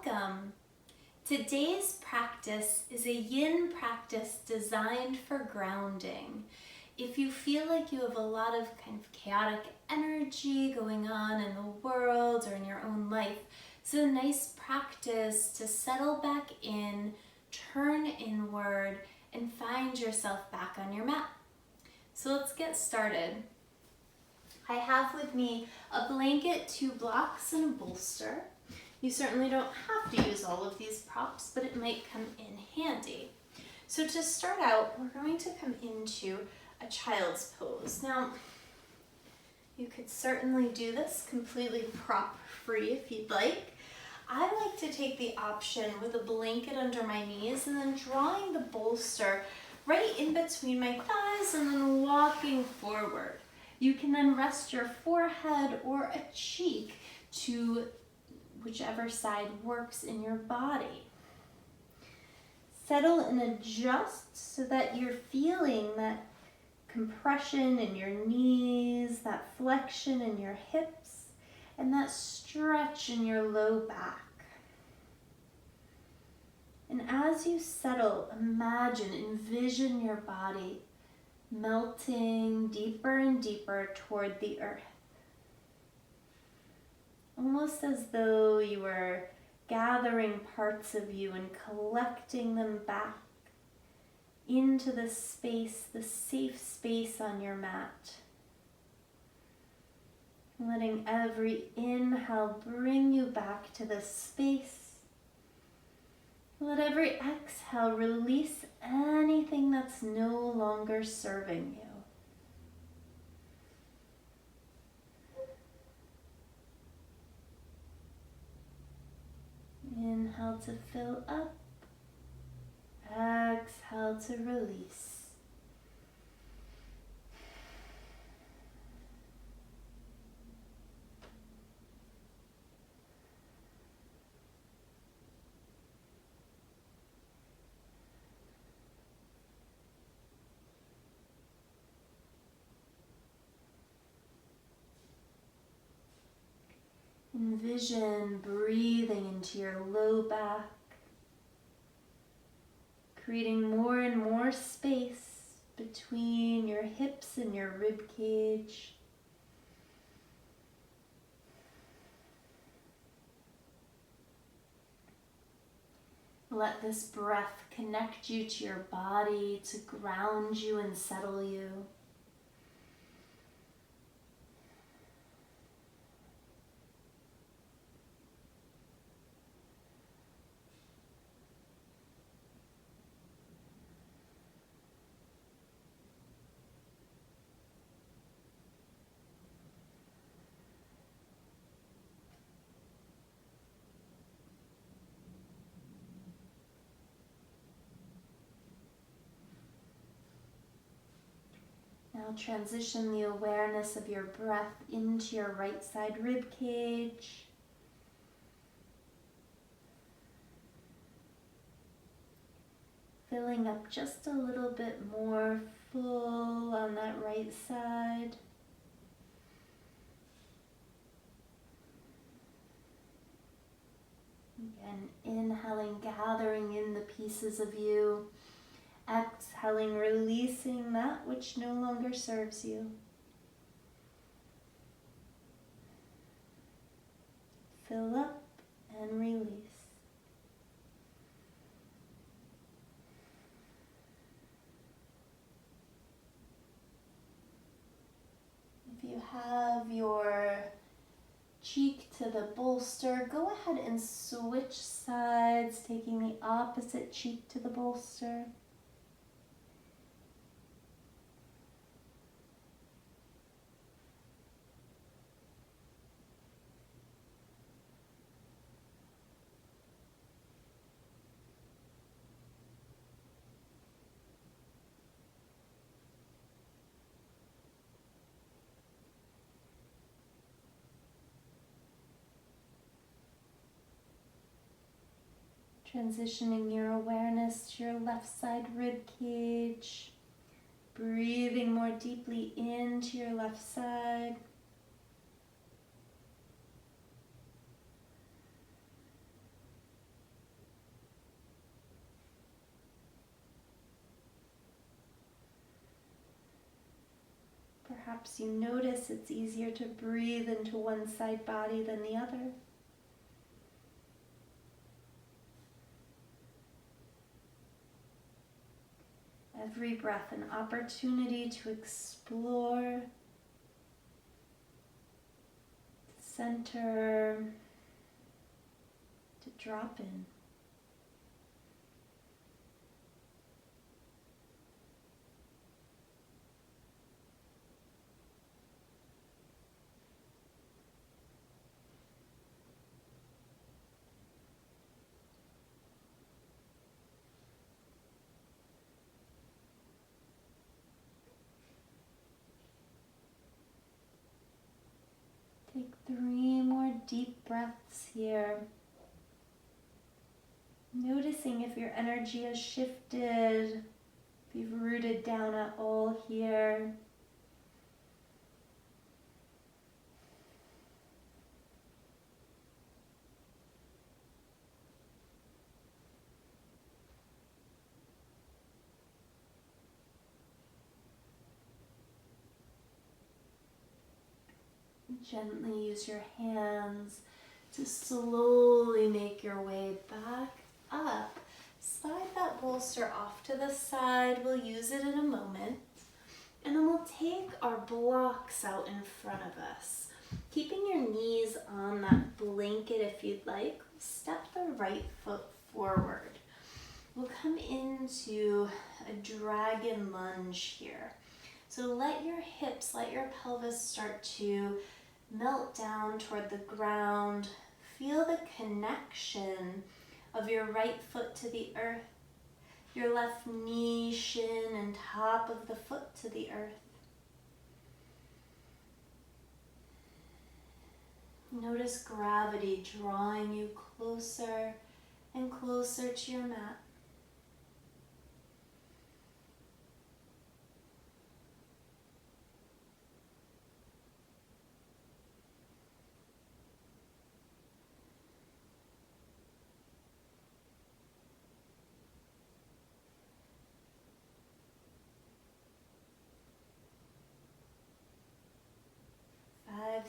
welcome. Today's practice is a yin practice designed for grounding. If you feel like you have a lot of kind of chaotic energy going on in the world or in your own life, it's a nice practice to settle back in, turn inward, and find yourself back on your mat. So let's get started. I have with me a blanket, 2 blocks, and a bolster. You certainly don't have to use all of these props, but it might come in handy. So to start out, we're going to come into a child's pose. Now, you could certainly do this completely prop-free if you'd like. I like to take the option with a blanket under my knees and then drawing the bolster right in between my thighs and then walking forward. You can then rest your forehead or a cheek to whichever side works in your body. Settle and adjust so that you're feeling that compression in your knees, that flexion in your hips, and that stretch in your low back. And as you settle, envision your body melting deeper and deeper toward the earth. Almost as though you were gathering parts of you and collecting them back into the space, the safe space on your mat. Letting every inhale bring you back to this space. Let every exhale release anything that's no longer serving you. Inhale to fill up, exhale to release. Envision breathing into your low back, creating more and more space between your hips and your rib cage. Let this breath connect you to your body, to ground you and settle you. Now transition the awareness of your breath into your right side rib cage. Filling up just a little bit more full on that right side. Again, inhaling, gathering in the pieces of you. Exhaling, releasing that which no longer serves you. Fill up and release. If you have your cheek to the bolster, go ahead and switch sides, taking the opposite cheek to the bolster. Transitioning your awareness to your left side rib cage. Breathing more deeply into your left side. Perhaps you notice it's easier to breathe into one side body than the other. Every breath an opportunity to explore, to center, to drop in. Take 3 more deep breaths here. Noticing if your energy has shifted, if you've rooted down at all here. Gently use your hands to slowly make your way back up. Slide that bolster off to the side. We'll use it in a moment. And then we'll take our blocks out in front of us. Keeping your knees on that blanket if you'd like. Step the right foot forward. We'll come into a dragon lunge here. So let your hips, let your pelvis start to melt down toward the ground. Feel the connection of your right foot to the earth, your left knee, shin, and top of the foot to the earth. Notice gravity drawing you closer and closer to your mat.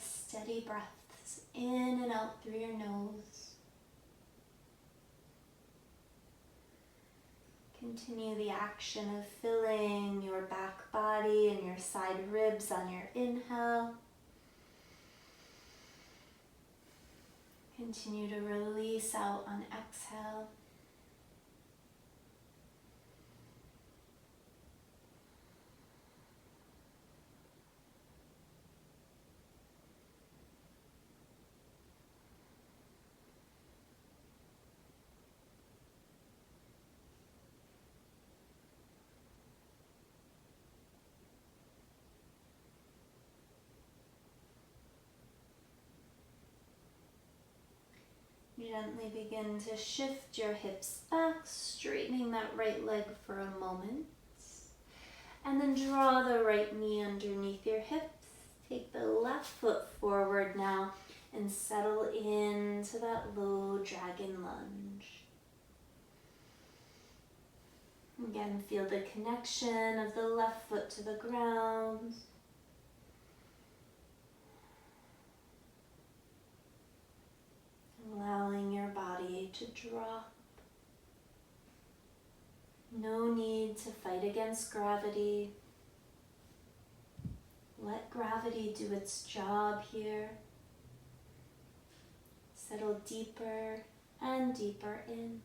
Steady breaths in and out through your nose. Continue the action of filling your back body and your side ribs on your inhale. Continue to release out on exhale. Gently begin to shift your hips back, straightening that right leg for a moment. And then draw the right knee underneath your hips. Take the left foot forward now and settle into that low dragon lunge. Again, feel the connection of the left foot to the ground. Allowing your body to drop. No need to fight against gravity. Let gravity do its job here. Settle deeper and deeper in.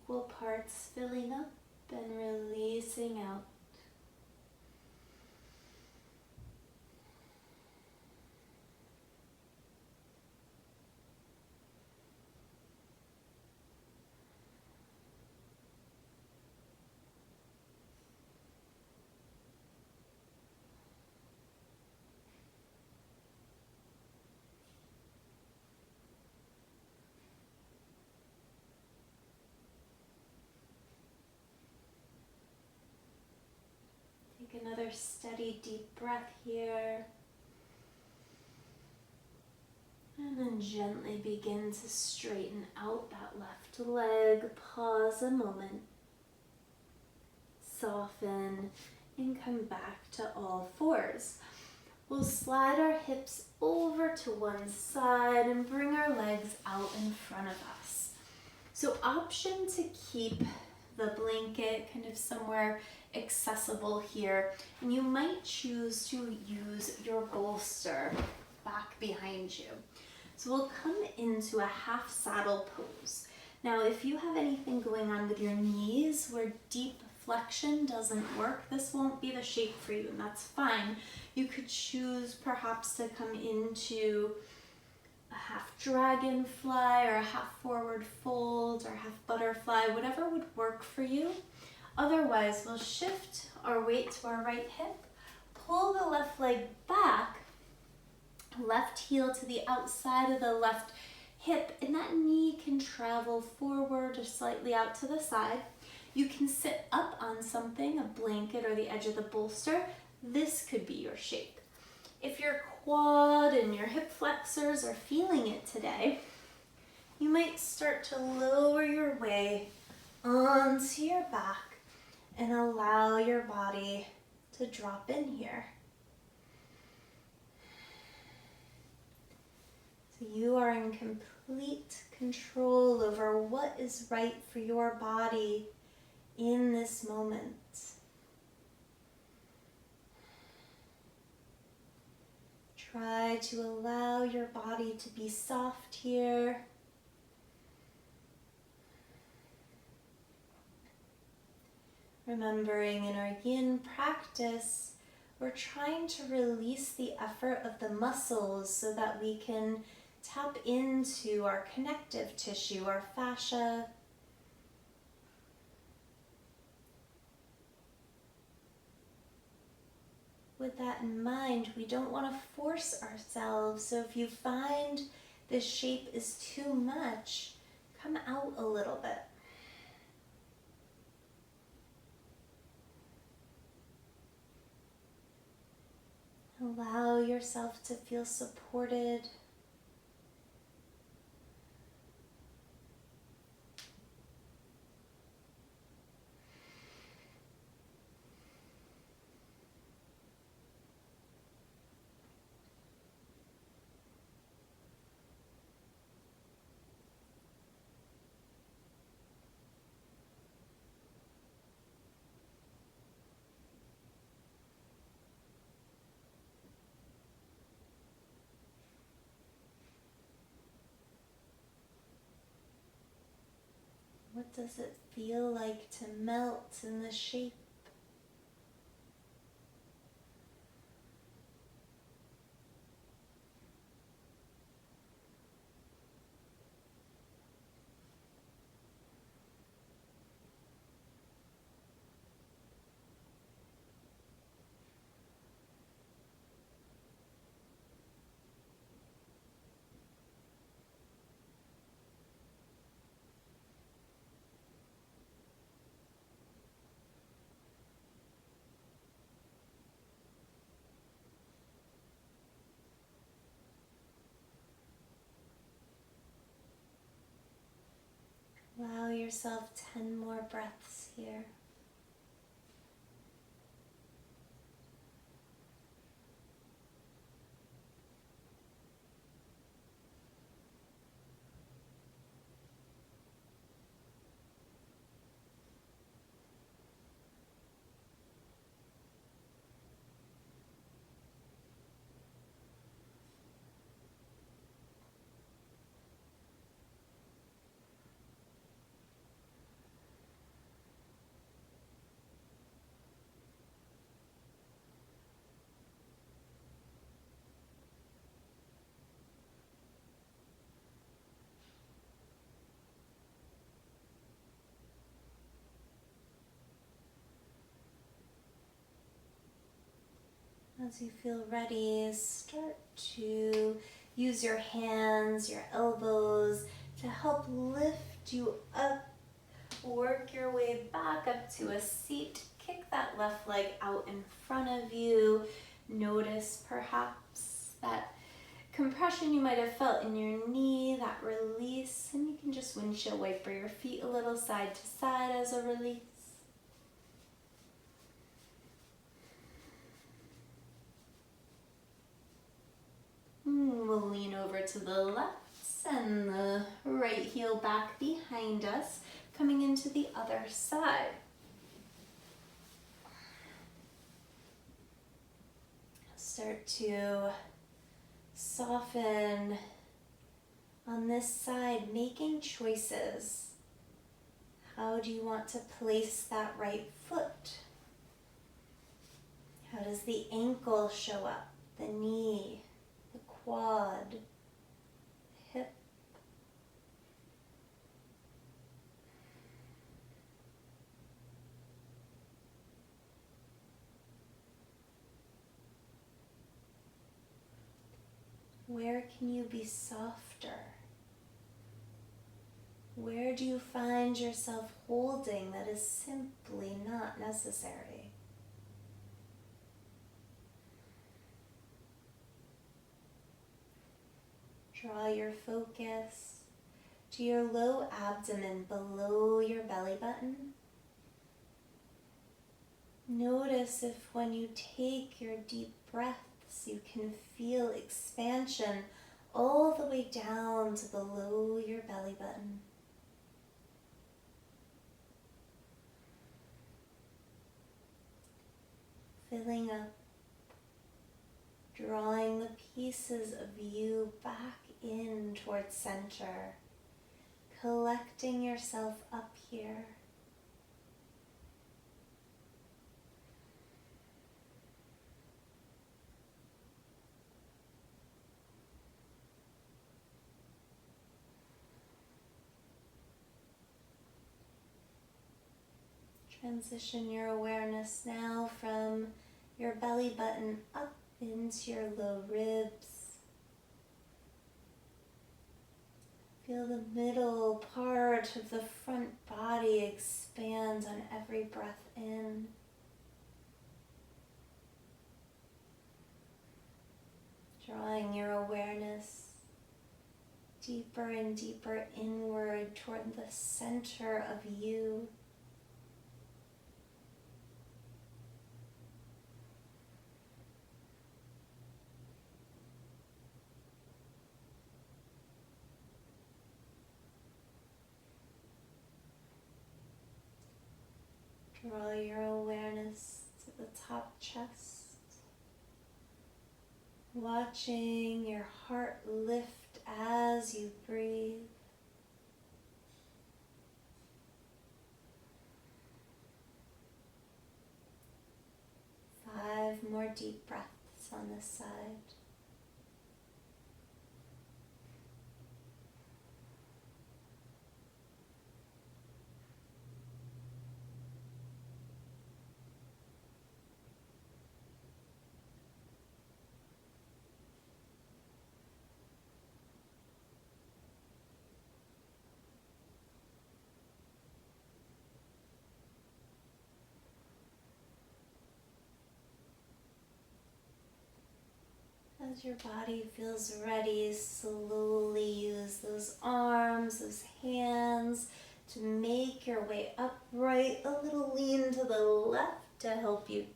Equal parts filling up and releasing out. steady, deep breath here. And then gently begin to straighten out that left leg. Pause a moment. Soften and come back to all fours. We'll slide our hips over to one side and bring our legs out in front of us. So option to keep the blanket kind of somewhere accessible here. And you might choose to use your bolster back behind you. So we'll come into a half saddle pose. Now, if you have anything going on with your knees where deep flexion doesn't work, this won't be the shape for you, and that's fine. You could choose perhaps to come into a half dragonfly or a half forward fold or half butterfly, whatever would work for you. Otherwise, we'll shift our weight to our right hip, pull the left leg back, left heel to the outside of the left hip, and that knee can travel forward or slightly out to the side. You can sit up on something, a blanket or the edge of the bolster. This could be your shape. If your quad and your hip flexors are feeling it today, you might start to lower your way onto your back and allow your body to drop in here. So you are in complete control over what is right for your body in this moment. Try to allow your body to be soft here. Remembering in our yin practice, we're trying to release the effort of the muscles so that we can tap into our connective tissue, our fascia. With that in mind, we don't want to force ourselves. So if you find this shape is too much, come out a little bit. Allow yourself to feel supported. What does it feel like to melt in the shape? Allow yourself 10 more breaths here. As you feel ready, start to use your hands, your elbows to help lift you up. Work your way back up to a seat. kick that left leg out in front of you. Notice perhaps that compression you might have felt in your knee, that release, and you can just windshield wiper your feet a little side to side as a release. We'll lean over to the left, send the right heel back behind us, coming into the other side. Start to soften on this side, making choices. How do you want to place that right foot? How does the ankle show up? The knee, the quad, the hip. Where can you be softer? Where do you find yourself holding that is simply not necessary? Draw your focus to your low abdomen below your belly button. Notice if when you take your deep breaths, you can feel expansion all the way down to below your belly button. Filling up, drawing the pieces of you back in towards center, collecting yourself up here. Transition your awareness now from your belly button up into your low ribs. Feel the middle part of the front body expand on every breath in. Drawing your awareness deeper and deeper inward toward the center of you. Draw your awareness to the top chest, watching your heart lift as you breathe. Five more deep breaths on this side. As your body feels ready, slowly use those arms, those hands to make your way upright. A little lean to the left to help you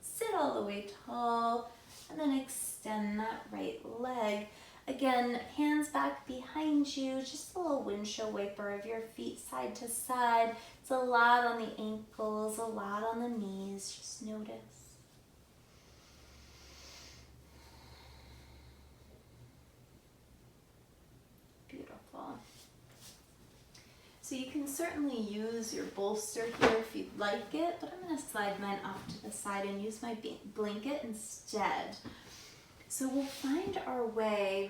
sit all the way tall, and then extend that right leg. Again, hands back behind you, just a little windshield wiper of your feet side to side. It's a lot on the ankles, a lot on the knees, just notice. So you can certainly use your bolster here if you'd like it, but I'm going to slide mine off to the side and use my blanket instead. So we'll find our way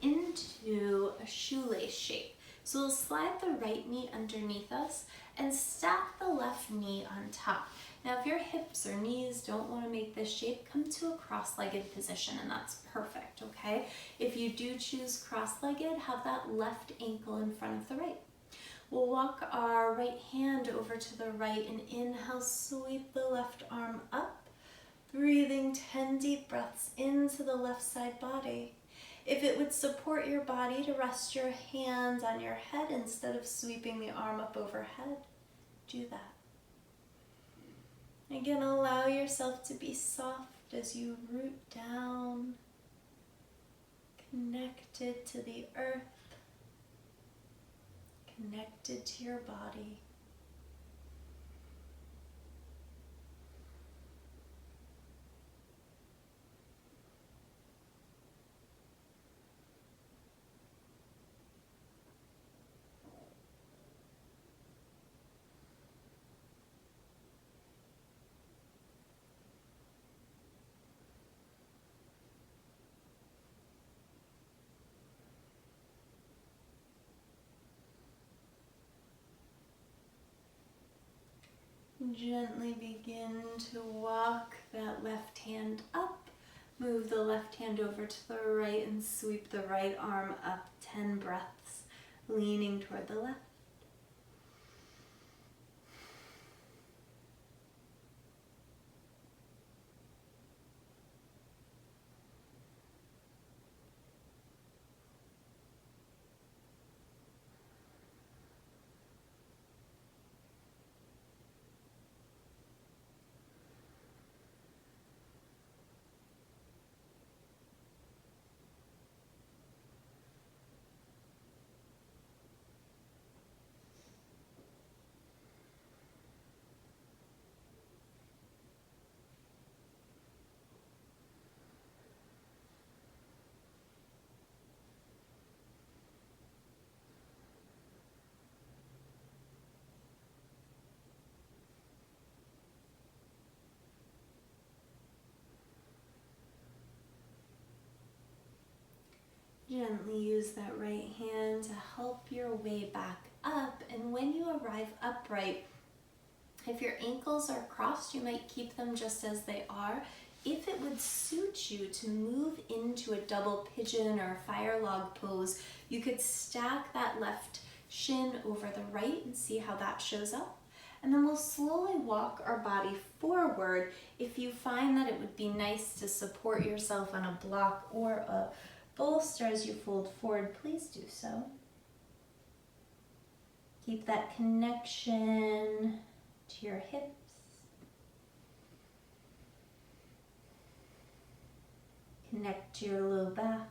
into a shoelace shape. So we'll slide the right knee underneath us and stack the left knee on top. Now if your hips or knees don't want to make this shape, come to a cross-legged position and that's perfect, okay? If you do choose cross-legged, have that left ankle in front of the right. We'll walk our right hand over to the right and inhale, sweep the left arm up. Breathing 10 deep breaths into the left side body. If it would support your body to rest your hands on your head instead of sweeping the arm up overhead, do that. Again, allow yourself to be soft as you root down, connected to the earth, connected to your body. Gently begin to walk that left hand up. Move the left hand over to the right and sweep the right arm up. 10 breaths, leaning toward the left. Gently use that right hand to help your way back up. And when you arrive upright, if your ankles are crossed, you might keep them just as they are. If it would suit you to move into a double pigeon or fire log pose, you could stack that left shin over the right and see how that shows up. And then we'll slowly walk our body forward. If you find that it would be nice to support yourself on a block or a bolster as you fold forward, please do so. Keep that connection to your hips. Connect to your low back.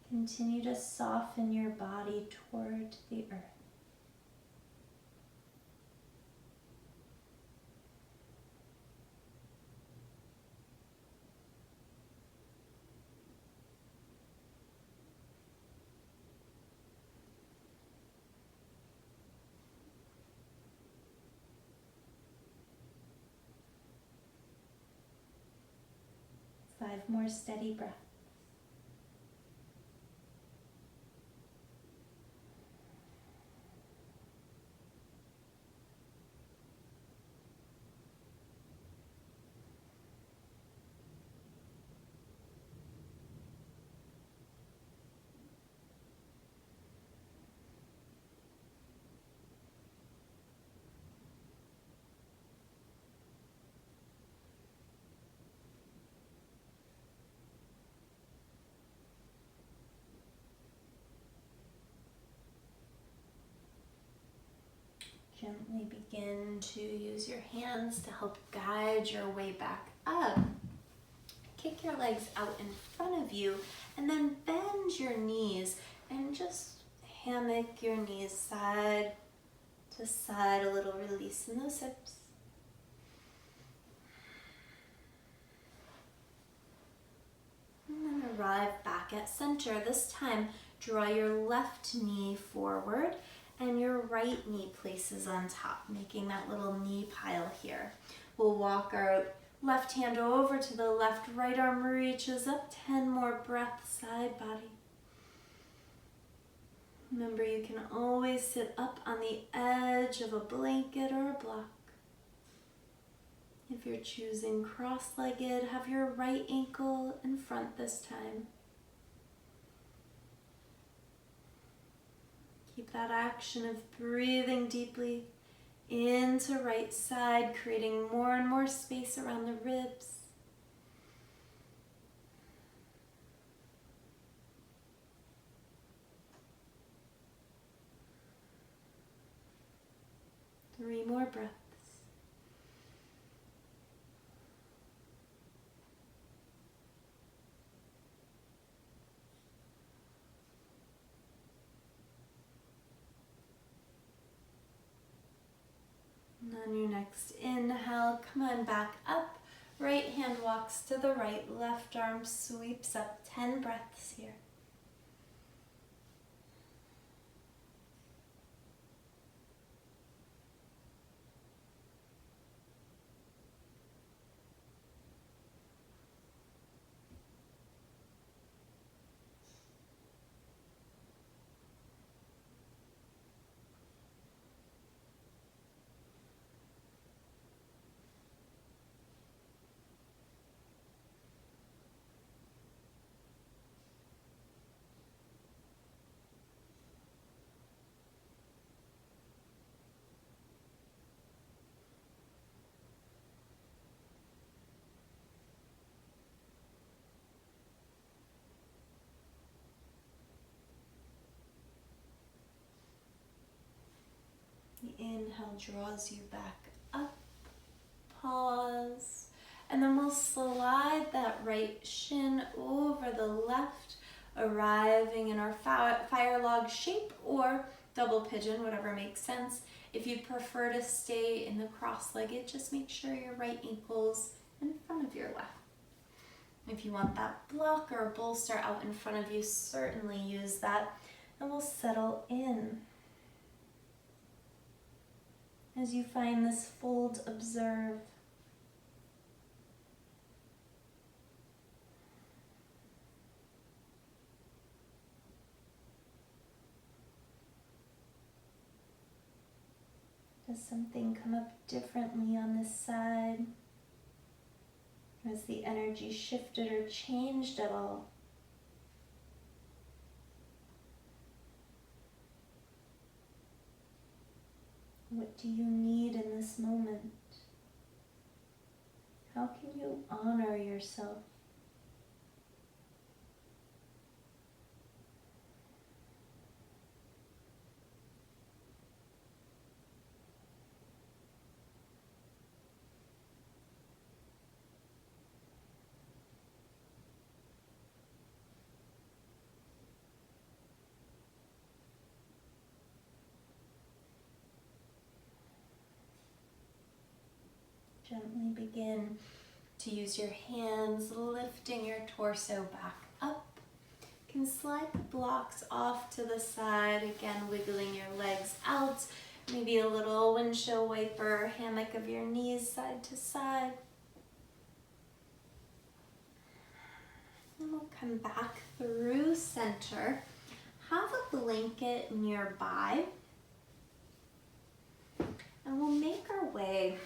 Continue to soften your body toward the earth. Five more steady breaths. Gently begin to use your hands to help guide your way back up. Kick your legs out in front of you and then bend your knees and just hammock your knees side to side, a little release in those hips. And then arrive back at center. This time, draw your left knee forward and your right knee places on top, making that little knee pile here. We'll walk our left hand over to the left, right arm reaches up, 10 more breaths, side body. Remember, you can always sit up on the edge of a blanket or a block. If you're choosing cross-legged, have your right ankle in front this time. Keep that action of breathing deeply into right side, creating more and more space around the ribs. Three more breaths. And on your next inhale, come on back up. Right hand walks to the right, left arm sweeps up. 10 breaths here. The inhale draws you back up. Pause. And then we'll slide that right shin over the left, arriving in our fire log shape or double pigeon, whatever makes sense. If you prefer to stay in the cross-legged, just make sure your right ankle's in front of your left. If you want that block or bolster out in front of you, certainly use that. And we'll settle in. As you find this fold, observe. Does something come up differently on this side? Has the energy shifted or changed at all? What do you need in this moment? How can you honor yourself? Gently begin to use your hands, lifting your torso back up. You can slide the blocks off to the side, again wiggling your legs out, maybe a little windshield wiper, hammock of your knees side to side. And we'll come back through center. Have a blanket nearby. And we'll make our way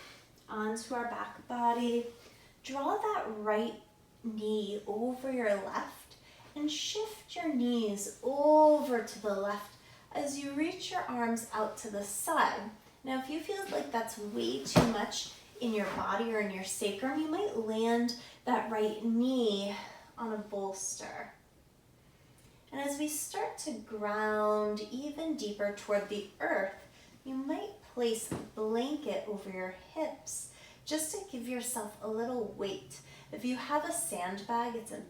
onto our back body. Draw that right knee over your left and shift your knees over to the left as you reach your arms out to the side. Now, if you feel like that's way too much in your body or in your sacrum, you might land that right knee on a bolster. And as we start to ground even deeper toward the earth, you might place a blanket over your hips just to give yourself a little weight. If you have a sandbag, it's an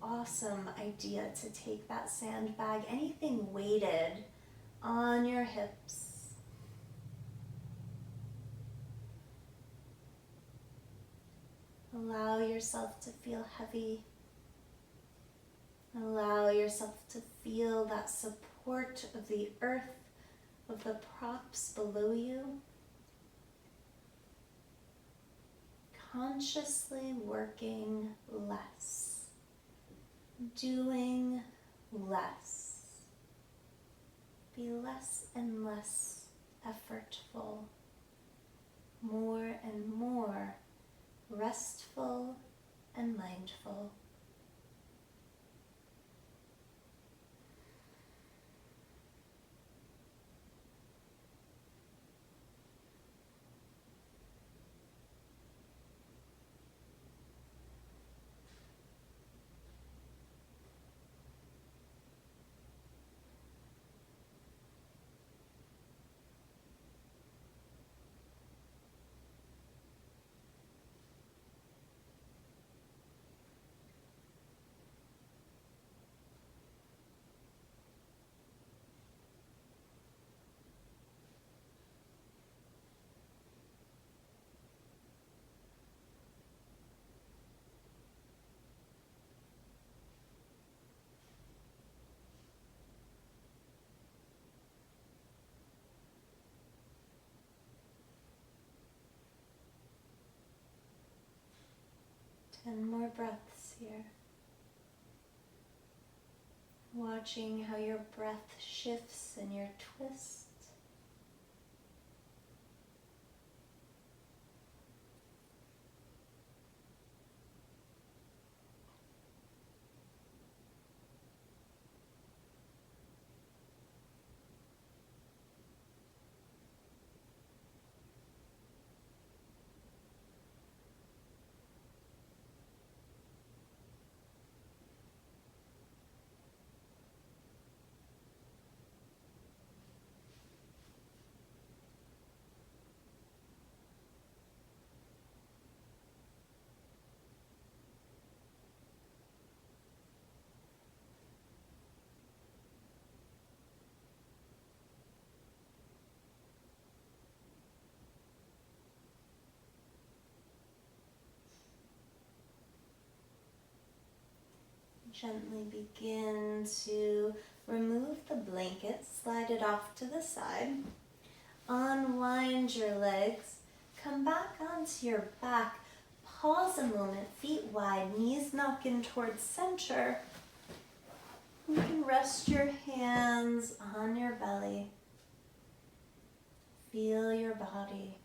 awesome idea to take that sandbag, anything weighted, on your hips. Allow yourself to feel heavy. Allow yourself to feel that support of the earth, of the props below you. Consciously working less, doing less. Be less and less effortful, more and more restful and mindful. 10 more breaths here. Watching how your breath shifts and your twist. Gently begin to remove the blanket, slide it off to the side, unwind your legs, come back onto your back, pause a moment, feet wide, knees knocking towards center. You can rest your hands on your belly, feel your body.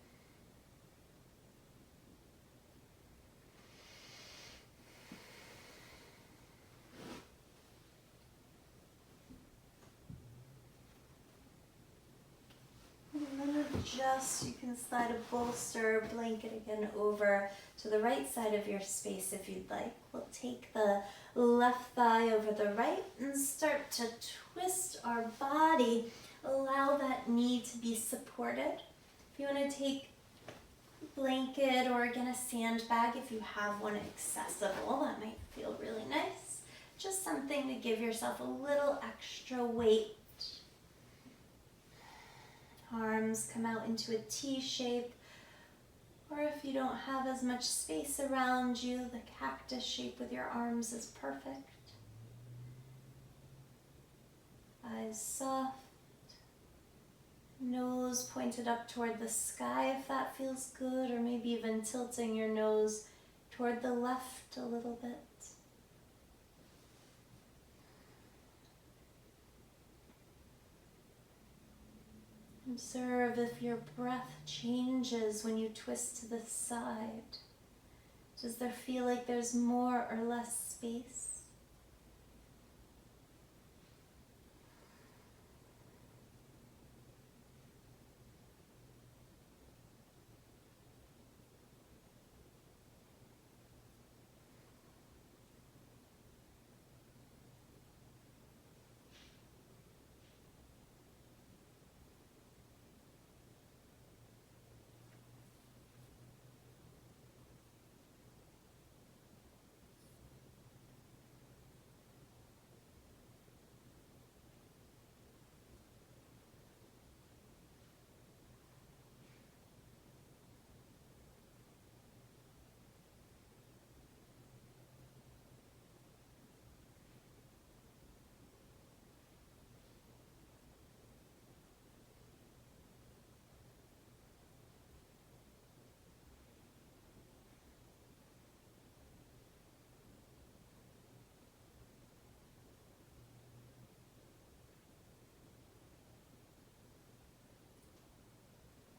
Adjust, you can slide a bolster, blanket again over to the right side of your space if you'd like. We'll take the left thigh over the right and start to twist our body. Allow that knee to be supported. If you want to take a blanket or again a sandbag, if you have one accessible, that might feel really nice. Just something to give yourself a little extra weight. Arms come out into a T shape, or if you don't have as much space around you, the cactus shape with your arms is perfect. Eyes soft, nose pointed up toward the sky if that feels good, or maybe even tilting your nose toward the left a little bit. Observe if your breath changes when you twist to the side. Does there feel like there's more or less space?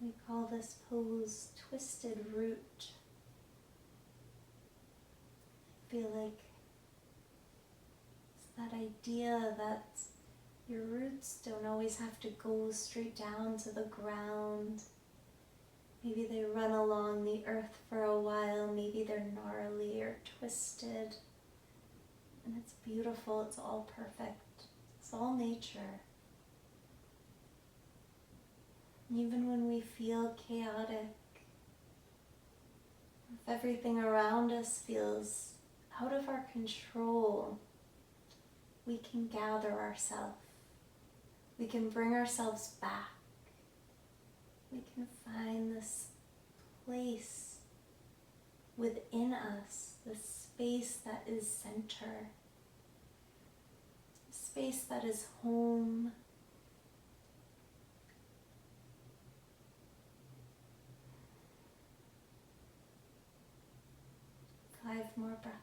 We call this pose twisted root. I feel like it's that idea that your roots don't always have to go straight down to the ground. Maybe they run along the earth for a while, maybe they're gnarly or twisted. And it's beautiful, it's all perfect, it's all nature. Even when we feel chaotic, if everything around us feels out of our control, we can gather ourselves. We can bring ourselves back. We can find this place within us, this space that is center, a space that is home. 5 more breaths.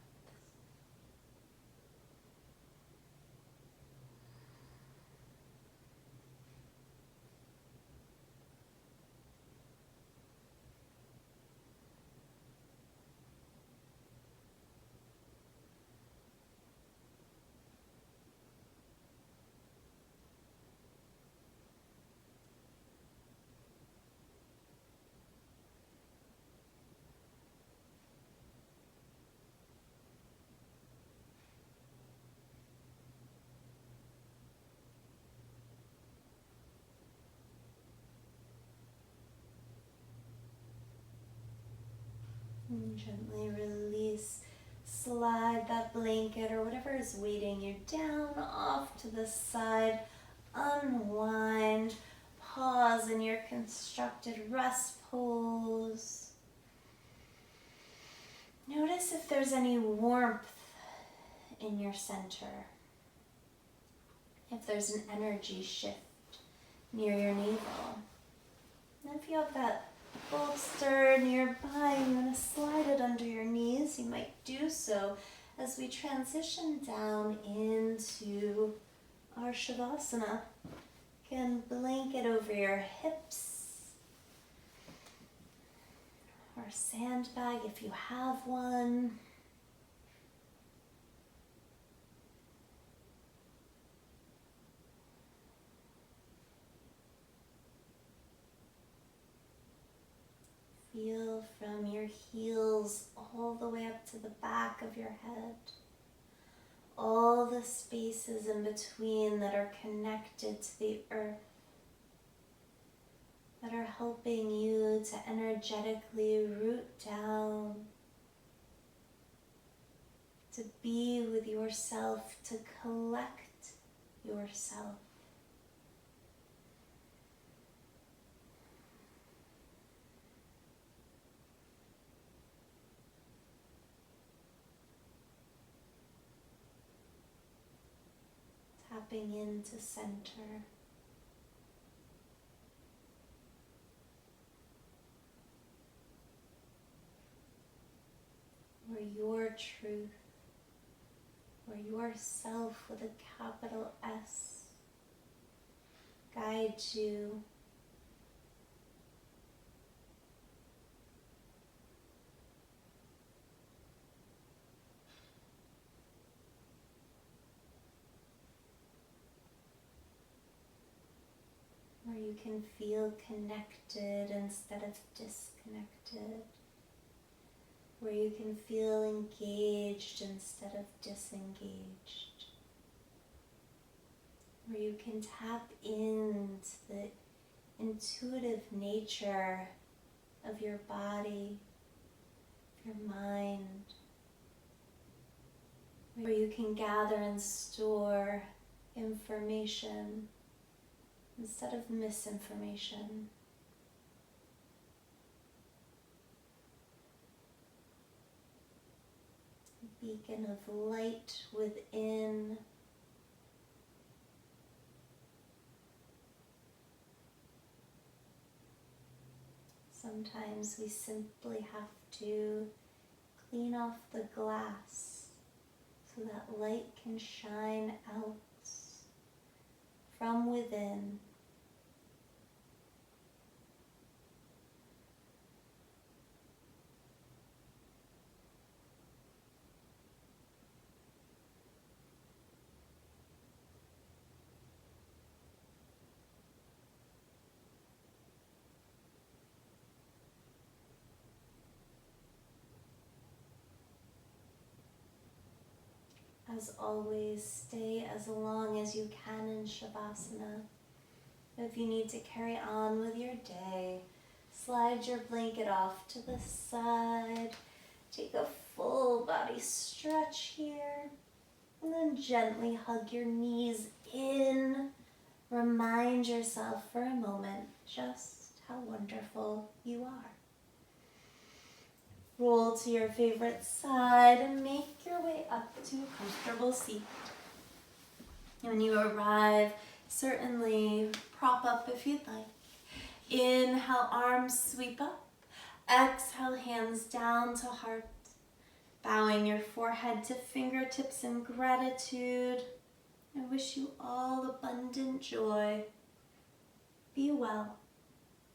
And gently release, slide that blanket or whatever is weighting you down off to the side. Unwind, pause in your constructed rest pose. Notice if there's any warmth in your center. If there's an energy shift near your navel. And if you have that bolster nearby, you want to slide it under your knees. You might do so as we transition down into our Shavasana. Again, blanket over your hips, or sandbag if you have one. Feel from your heels all the way up to the back of your head. All the spaces in between that are connected to the earth, that are helping you to energetically root down, to be with yourself, to collect yourself. Tapping into center. Where your truth, where yourself with a capital S guides you. Where you can feel connected instead of disconnected. Where you can feel engaged instead of disengaged. Where you can tap into the intuitive nature of your body, your mind. Where you can gather and store information instead of misinformation. A beacon of light within. Sometimes we simply have to clean off the glass so that light can shine out from within. As always, stay as long as you can in Shavasana. If you need to carry on with your day, slide your blanket off to the side. Take a full body stretch here. And then gently hug your knees in. Remind yourself for a moment just how wonderful you are. Roll to your favorite side and make your way up to a comfortable seat. When you arrive, certainly prop up if you'd like. Inhale, arms sweep up. Exhale, hands down to heart. Bowing your forehead to fingertips in gratitude. I wish you all abundant joy. Be well.